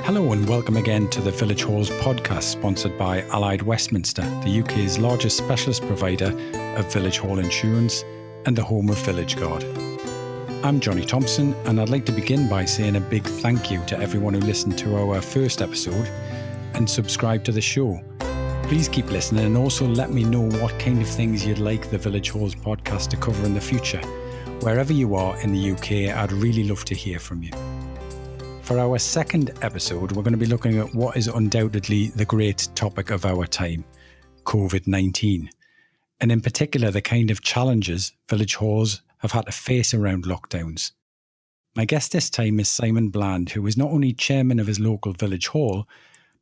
Hello and welcome again to the Village Halls podcast, sponsored by Allied Westminster, the UK's largest specialist provider of village hall insurance and the home of VillageGuard. I'm Johnny Thompson, and I'd like to begin by saying a big thank you to everyone who listened to our first episode and subscribed to the show. Please keep listening and also let me know what kind of things you'd like the Village Halls podcast to cover in the future. Wherever you are in the UK, I'd really love to hear from you. For our second episode, we're going to be looking at what is undoubtedly the great topic of our time, COVID-19, and in particular the kind of challenges village halls have had to face around lockdowns. My guest this time is Simon Bland, who is not only chairman of his local village hall,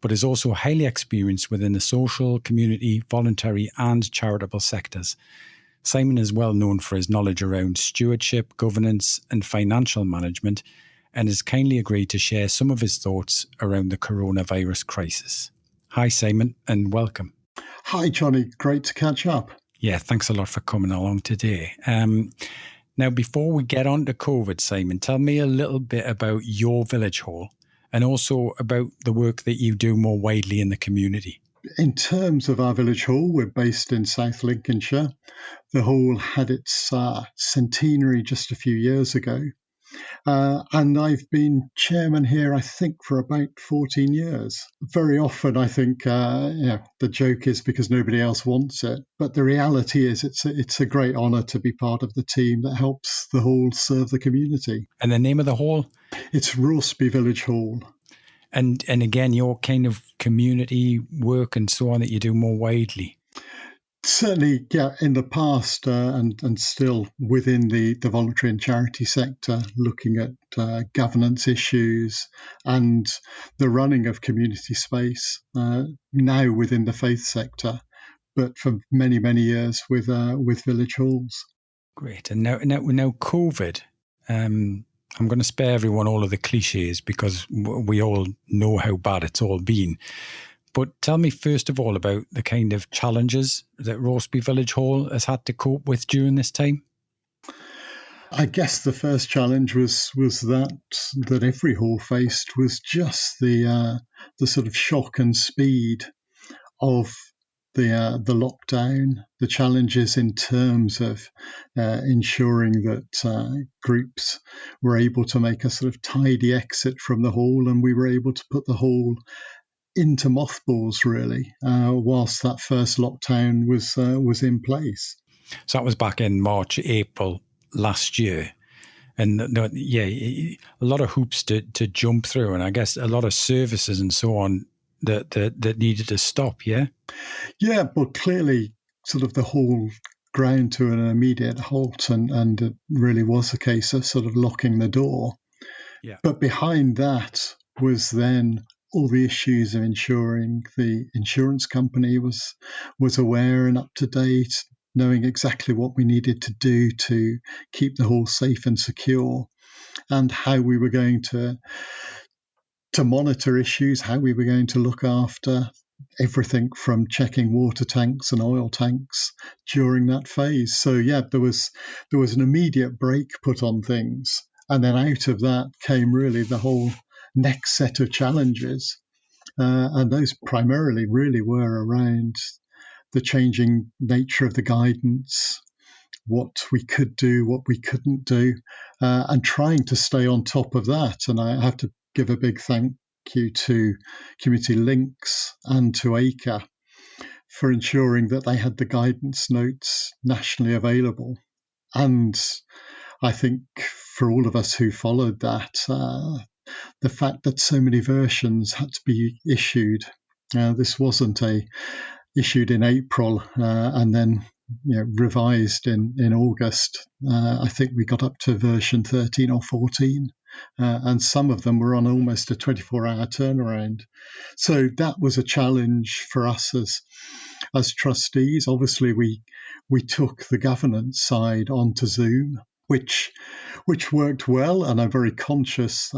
but is also highly experienced within the social, community, voluntary and charitable sectors. Simon is well known for his knowledge around stewardship, governance and financial management, and has kindly agreed to share some of his thoughts around the coronavirus crisis. Hi, Simon, and welcome. Hi, Johnny. Great to catch up. Yeah, thanks a lot for coming along today. Now, before we get on to COVID, Simon, tell me a little bit about your village hall and also about the work that you do more widely in the community. In terms of our village hall, we're based in South Lincolnshire. The hall had its centenary just a few years ago. And I've been chairman here, I think, for about 14 years. Very often, I think, the joke is because nobody else wants it. But the reality is it's a great honour to be part of the team that helps the hall serve the community. And the name of the hall? It's Rorsby Village Hall. And again, your kind of community work and so on that you do more widely. Certainly, yeah, in the past and still within the voluntary and charity sector, looking at governance issues and the running of community space, now within the faith sector, but for many, many years with village halls. Great. And now COVID, I'm going to spare everyone all of the cliches because we all know how bad it's all been. But tell me first of all about the kind of challenges that Rorsby Village Hall has had to cope with during this time. I guess the first challenge was that every hall faced was just the sort of shock and speed of the lockdown, the challenges in terms of ensuring that groups were able to make a sort of tidy exit from the hall, and we were able to put the hall into mothballs, really, whilst that first lockdown was in place. So that was back in March, April last year. And a lot of hoops to jump through, and I guess a lot of services and so on that needed to stop, yeah? Yeah, but clearly sort of the whole ground to an immediate halt, and it really was a case of sort of locking the door. Yeah. But behind that was then all the issues of ensuring the insurance company was aware and up to date, knowing exactly what we needed to do to keep the hall safe and secure, and how we were going to monitor issues, how we were going to look after everything from checking water tanks and oil tanks during that phase. So yeah, there was an immediate brake put on things, and then out of that came really the whole next set of challenges, and those primarily really were around the changing nature of the guidance, what we could do, what we couldn't do, and trying to stay on top of that. And I have to give a big thank you to Community Links and to ACRE for ensuring that they had the guidance notes nationally available. And I think for all of us who followed that, the fact that so many versions had to be issued. This wasn't issued in April and then revised in August. I think we got up to version 13 or 14, and some of them were on almost a 24-hour turnaround. So that was a challenge for us as trustees. Obviously, we took the governance side onto Zoom, which worked well, and I'm very conscious,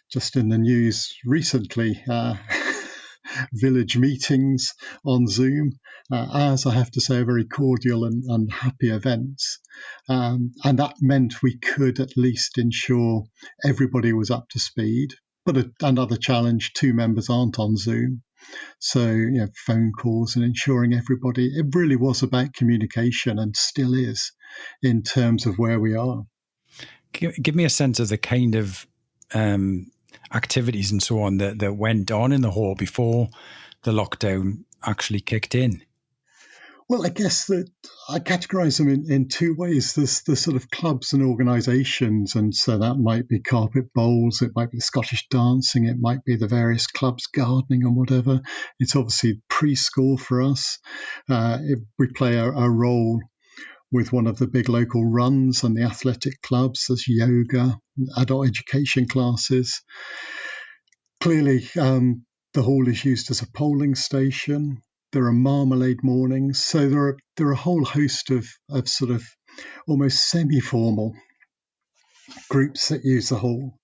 just in the news recently, village meetings on Zoom, as I have to say, are very cordial and happy events. And that meant we could at least ensure everybody was up to speed. But another challenge, 2 members aren't on Zoom. So, phone calls and ensuring everybody, it really was about communication and still is in terms of where we are. Give me a sense of the kind of activities and so on that went on in the hall before the lockdown actually kicked in. Well, I guess that I categorise them in 2 ways. There's the sort of clubs and organisations, and so that might be carpet bowls, it might be the Scottish dancing, it might be the various clubs gardening and whatever. It's obviously preschool for us. We play a role with one of the big local runs and the athletic clubs. There's yoga, adult education classes. Clearly, the hall is used as a polling station. There are marmalade mornings. So there are a whole host of sort of almost semi-formal groups that use the hall.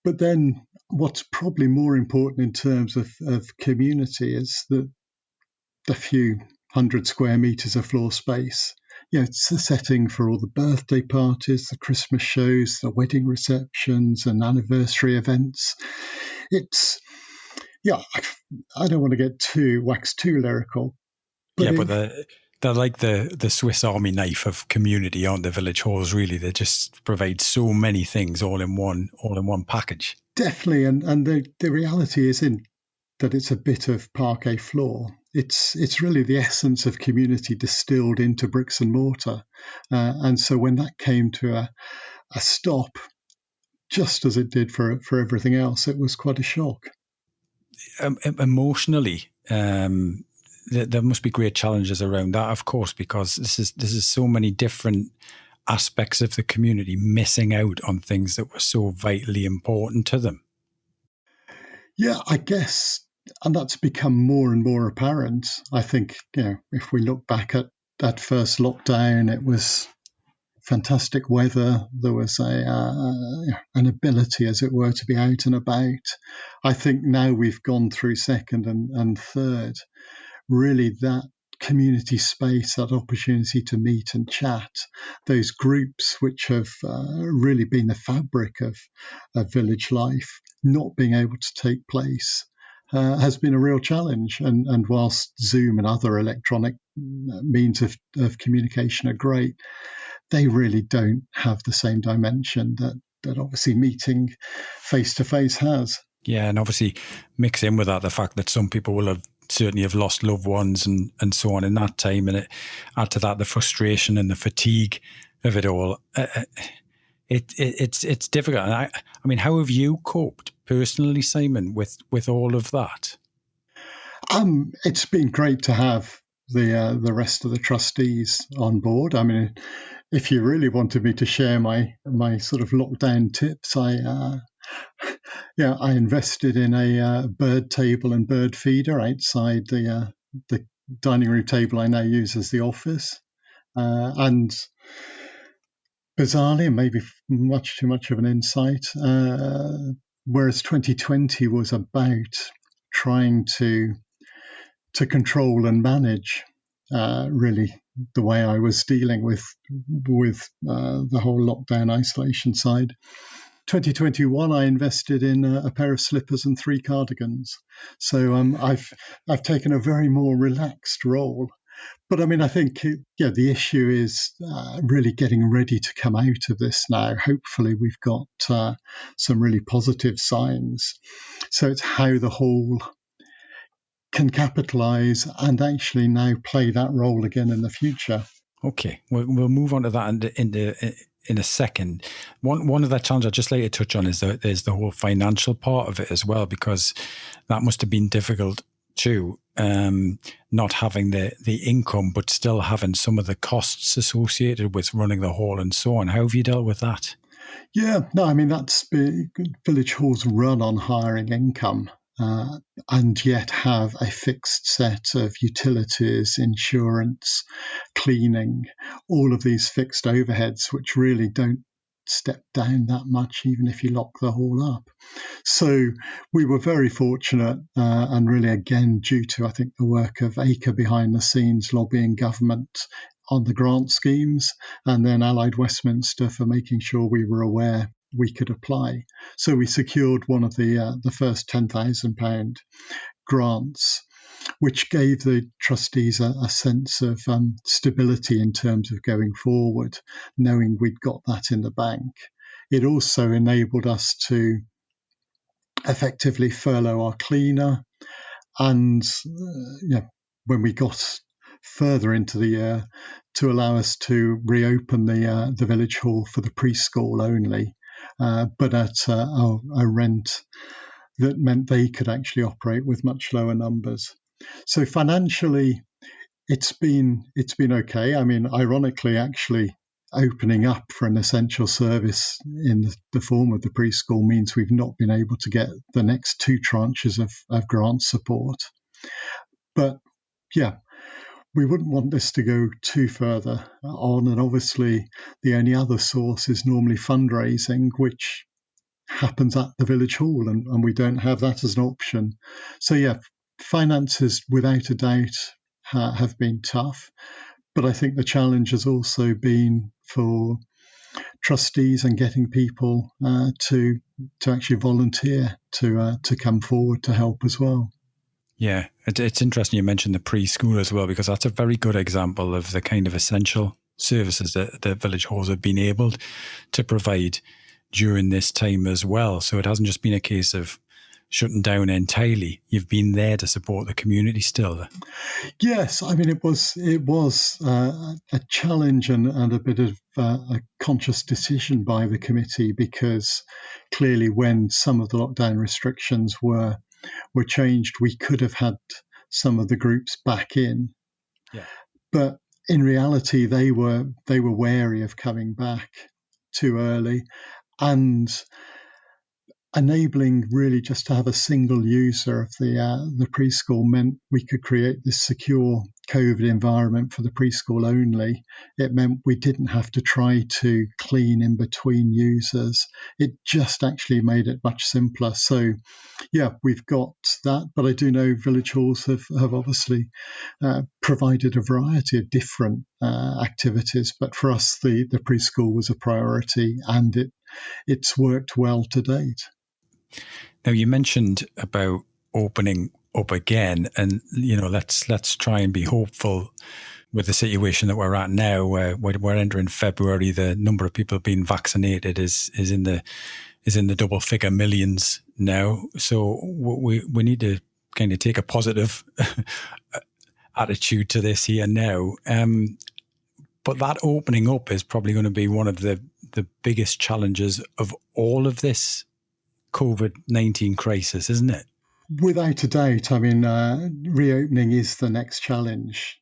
But then what's probably more important in terms of community is that the few 100 square metres of floor space. It's the setting for all the birthday parties, the Christmas shows, the wedding receptions and anniversary events. I don't want to get wax too lyrical. But they're like the Swiss Army knife of community, aren't the village halls? Really, they just provide so many things all in one package. Definitely, and the reality is that it's a bit of parquet floor. It's really the essence of community distilled into bricks and mortar. And so when that came to a stop, just as it did for everything else, it was quite a shock. Emotionally, there must be great challenges around that, of course, because this is so many different aspects of the community missing out on things that were so vitally important to them. Yeah, I guess. And that's become more and more apparent. I think, if we look back at that first lockdown, it was fantastic weather. There was an ability, as it were, to be out and about. I think now we've gone through second and third. Really, that community space, that opportunity to meet and chat, those groups which have really been the fabric of village life, not being able to take place has been a real challenge. And whilst Zoom and other electronic means of communication are great, they really don't have the same dimension that obviously meeting face-to-face has. Yeah, and obviously mix in with that the fact that some people will have certainly have lost loved ones and so on in that time, and add to that the frustration and the fatigue of it all. It's difficult. And I mean, how have you coped personally, Simon, with all of that? It's been great to have the rest of the trustees on board. I mean, if you really wanted me to share my sort of lockdown tips, I invested in a bird table and bird feeder outside the dining room table I now use as the office. And bizarrely, and maybe much too much of an insight, whereas 2020 was about trying to control and manage really the way I was dealing with the whole lockdown isolation side. 2021, I invested in a pair of slippers and 3 cardigans. So I've taken a very more relaxed role. But I mean, I think the issue is really getting ready to come out of this now. Hopefully, we've got some really positive signs. So it's how the whole can capitalise and actually now play that role again in the future. Okay, we'll move on to that in a second. One of the challenges I'd just like to touch on is the whole financial part of it as well, because that must have been difficult too, not having the income but still having some of the costs associated with running the hall and so on. How have you dealt with that? Yeah, no, I mean, that's village halls run on hiring income. And yet have a fixed set of utilities, insurance, cleaning, all of these fixed overheads, which really don't step down that much, even if you lock the hall up. So we were very fortunate, and really, again, due to, I think, the work of ACRE behind the scenes, lobbying government on the grant schemes, and then Allied Westminster for making sure we were aware we could apply. So we secured one of the first £10,000 grants, which gave the trustees a sense of stability in terms of going forward, knowing we'd got that in the bank. It also enabled us to effectively furlough our cleaner, and when we got further into the year, to allow us to reopen the village hall for the preschool only, but at a rent that meant they could actually operate with much lower numbers. So financially, it's been okay. I mean, ironically, actually, opening up for an essential service in the form of the preschool means we've not been able to get the next two tranches of grant support. But yeah, we wouldn't want this to go too further on. And obviously, the only other source is normally fundraising, which happens at the village hall, and we don't have that as an option. So yeah, finances without a doubt have been tough, but I think the challenge has also been for trustees and getting people to actually volunteer to come forward to help as well. Yeah, it's interesting you mentioned the preschool as well, because that's a very good example of the kind of essential services that the village halls have been able to provide during this time as well. So it hasn't just been a case of shutting down entirely. You've been there to support the community still. Yes, I mean, it was a challenge and a bit of a conscious decision by the committee, because clearly when some of the lockdown restrictions were changed, we could have had some of the groups back in. Yeah. But in reality, they were wary of coming back too early, and enabling really just to have a single user of the preschool meant we could create this secure COVID environment for the preschool only. It meant we didn't have to try to clean in between users. It just actually made it much simpler. So yeah, we've got that, but I do know village halls have obviously provided a variety of different activities, but for us the preschool was a priority, and it's worked well to date. Now, you mentioned about opening up again, and let's try and be hopeful with the situation that we're at now, where we're entering February. The number of people being vaccinated is in the double figure millions now. So we need to kind of take a positive attitude to this here now. But that opening up is probably going to be one of the biggest challenges of all of this COVID-19 crisis, isn't it? Without a doubt. I mean, reopening is the next challenge.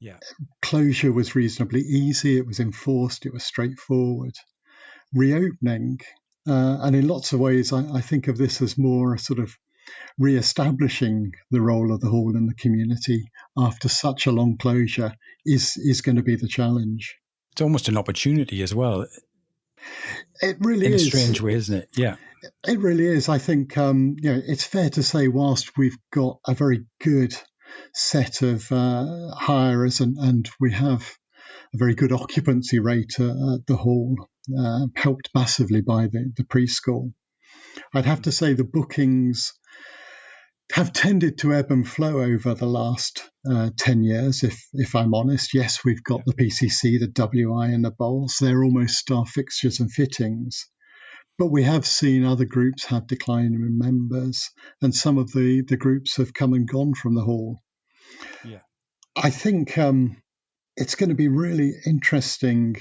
Yeah. Closure was reasonably easy. It was enforced. It was straightforward. Reopening, and in lots of ways, I think of this as more a sort of re-establishing the role of the hall in the community after such a long closure is going to be the challenge. It's almost an opportunity as well. It really is. In a strange way, isn't it? Yeah. It really is. I think it's fair to say, whilst we've got a very good set of hirers and we have a very good occupancy rate at the hall, helped massively by the preschool, I'd have to say the bookings have tended to ebb and flow over the last 10 years, if I'm honest. Yes, we've got the PCC, the WI and the bowls. They're almost staff fixtures and fittings. But we have seen other groups have decline in members, and some of the groups have come and gone from the hall. Yeah, I think it's going to be really interesting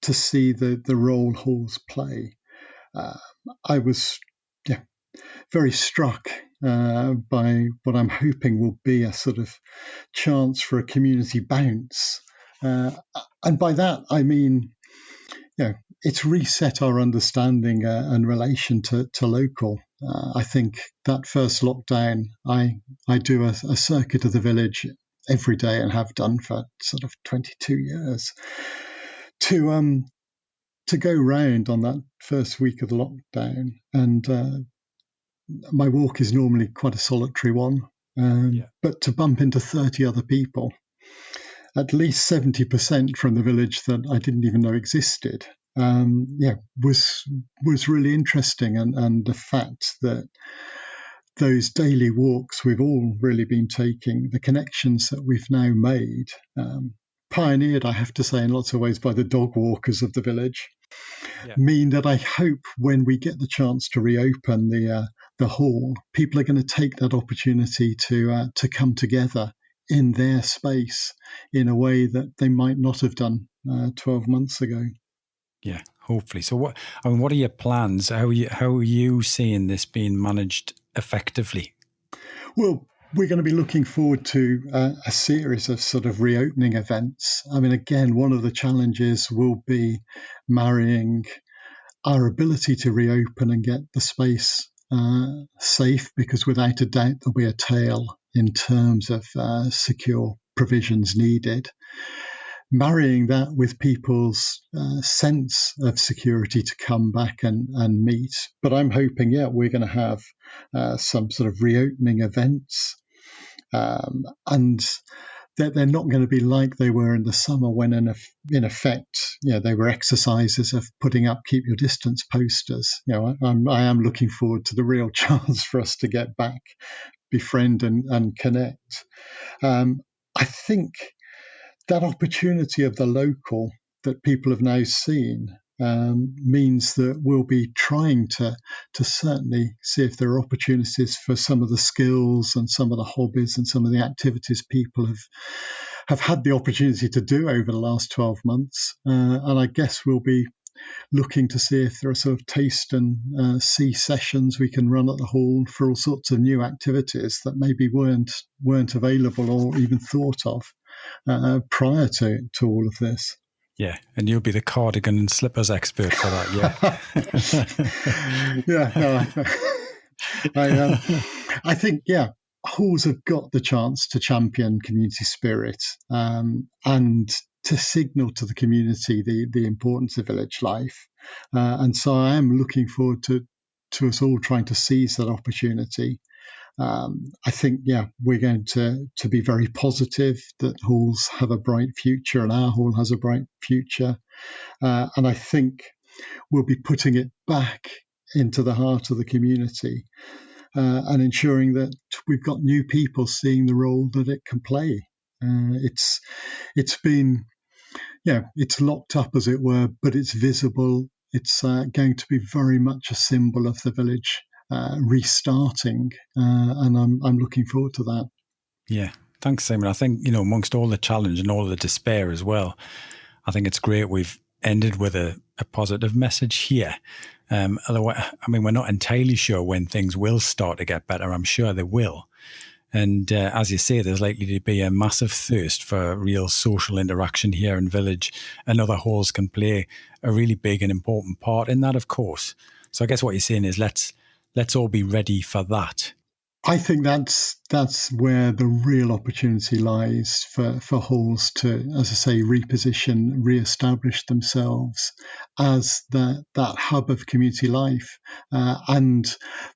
to see the role halls play. I was very struck by what I'm hoping will be a sort of chance for a community bounce. And by that, I mean, it's reset our understanding and relation to local. I think that first lockdown, I do a circuit of the village every day and have done for sort of 22 years. To go round on that first week of the lockdown, and my walk is normally quite a solitary one, but to bump into 30 other people, at least 70% from the village that I didn't even know existed, was really interesting, and the fact that those daily walks we've all really been taking, the connections that we've now made, pioneered, I have to say, in lots of ways by the dog walkers of the village, mean that I hope when we get the chance to reopen the hall, people are going to take that opportunity to come together in their space in a way that they might not have done 12 months ago. Yeah, hopefully. So what are your plans? How are you seeing this being managed effectively? Well, we're going to be looking forward to a series of sort of reopening events. I mean, again, one of the challenges will be marrying our ability to reopen and get the space safe, because without a doubt there'll be a tail in terms of secure provisions needed. Marrying that with people's sense of security to come back and meet. But I'm hoping, we're going to have some sort of reopening events, and that they're not going to be like they were in the summer, when in effect, they were exercises of putting up keep your distance posters. I am looking forward to the real chance for us to get back, befriend and connect. I think that opportunity of the local that people have now seen means that we'll be trying to certainly see if there are opportunities for some of the skills and some of the hobbies and some of the activities people have had the opportunity to do over the last 12 months. And I guess we'll be looking to see if there are sort of taste and see sessions we can run at the hall for all sorts of new activities that maybe weren't available or even thought of prior to all of this. Yeah, and you'll be the cardigan and slippers expert for that, I think, halls have got the chance to champion community spirit and to signal to the community the importance of village life. And so I am looking forward to us all trying to seize that opportunity. I think, we're going to be very positive that halls have a bright future, and our hall has a bright future. And I think we'll be putting it back into the heart of the community and ensuring that we've got new people seeing the role that it can play. It's been, it's locked up, as it were, but it's visible. It's going to be very much a symbol of the village restarting, and I'm looking forward to that. Yeah, thanks, Simon. I think, amongst all the challenge and all the despair as well, I think it's great we've ended with a positive message here. Although, we're not entirely sure when things will start to get better. I'm sure they will. And as you say, there's likely to be a massive thirst for real social interaction here in Village, and other halls can play a really big and important part in that, of course. So I guess what you're saying is let's all be ready for that. I think that's where the real opportunity lies for halls to, as I say, reposition, re-establish themselves as that hub of community life and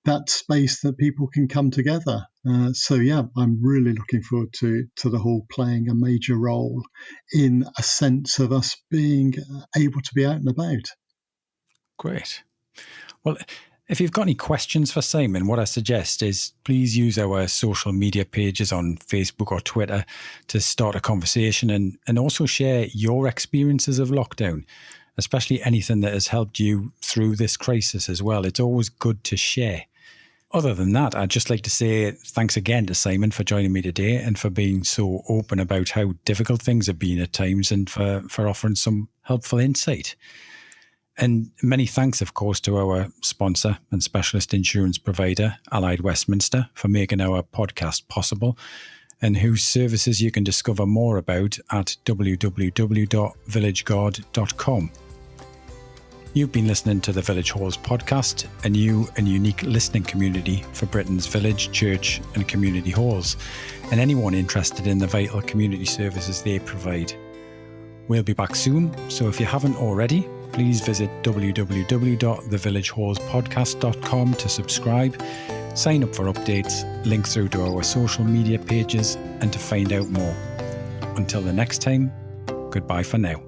that space that people can come together. I'm really looking forward to the hall playing a major role in a sense of us being able to be out and about. Great. Well, if you've got any questions for Simon, what I suggest is please use our social media pages on Facebook or Twitter to start a conversation, and also share your experiences of lockdown, especially anything that has helped you through this crisis as well. It's always good to share. Other than that, I'd just like to say thanks again to Simon for joining me today and for being so open about how difficult things have been at times, and for offering some helpful insight. And many thanks, of course, to our sponsor and specialist insurance provider, Allied Westminster, for making our podcast possible, and whose services you can discover more about at www.villageguard.com. You've been listening to the Village Halls podcast, a new and unique listening community for Britain's village, church and community halls, and anyone interested in the vital community services they provide. We'll be back soon, so if you haven't already, please visit www.thevillagehallspodcast.com to subscribe, sign up for updates, link through to our social media pages, and to find out more. Until the next time, goodbye for now.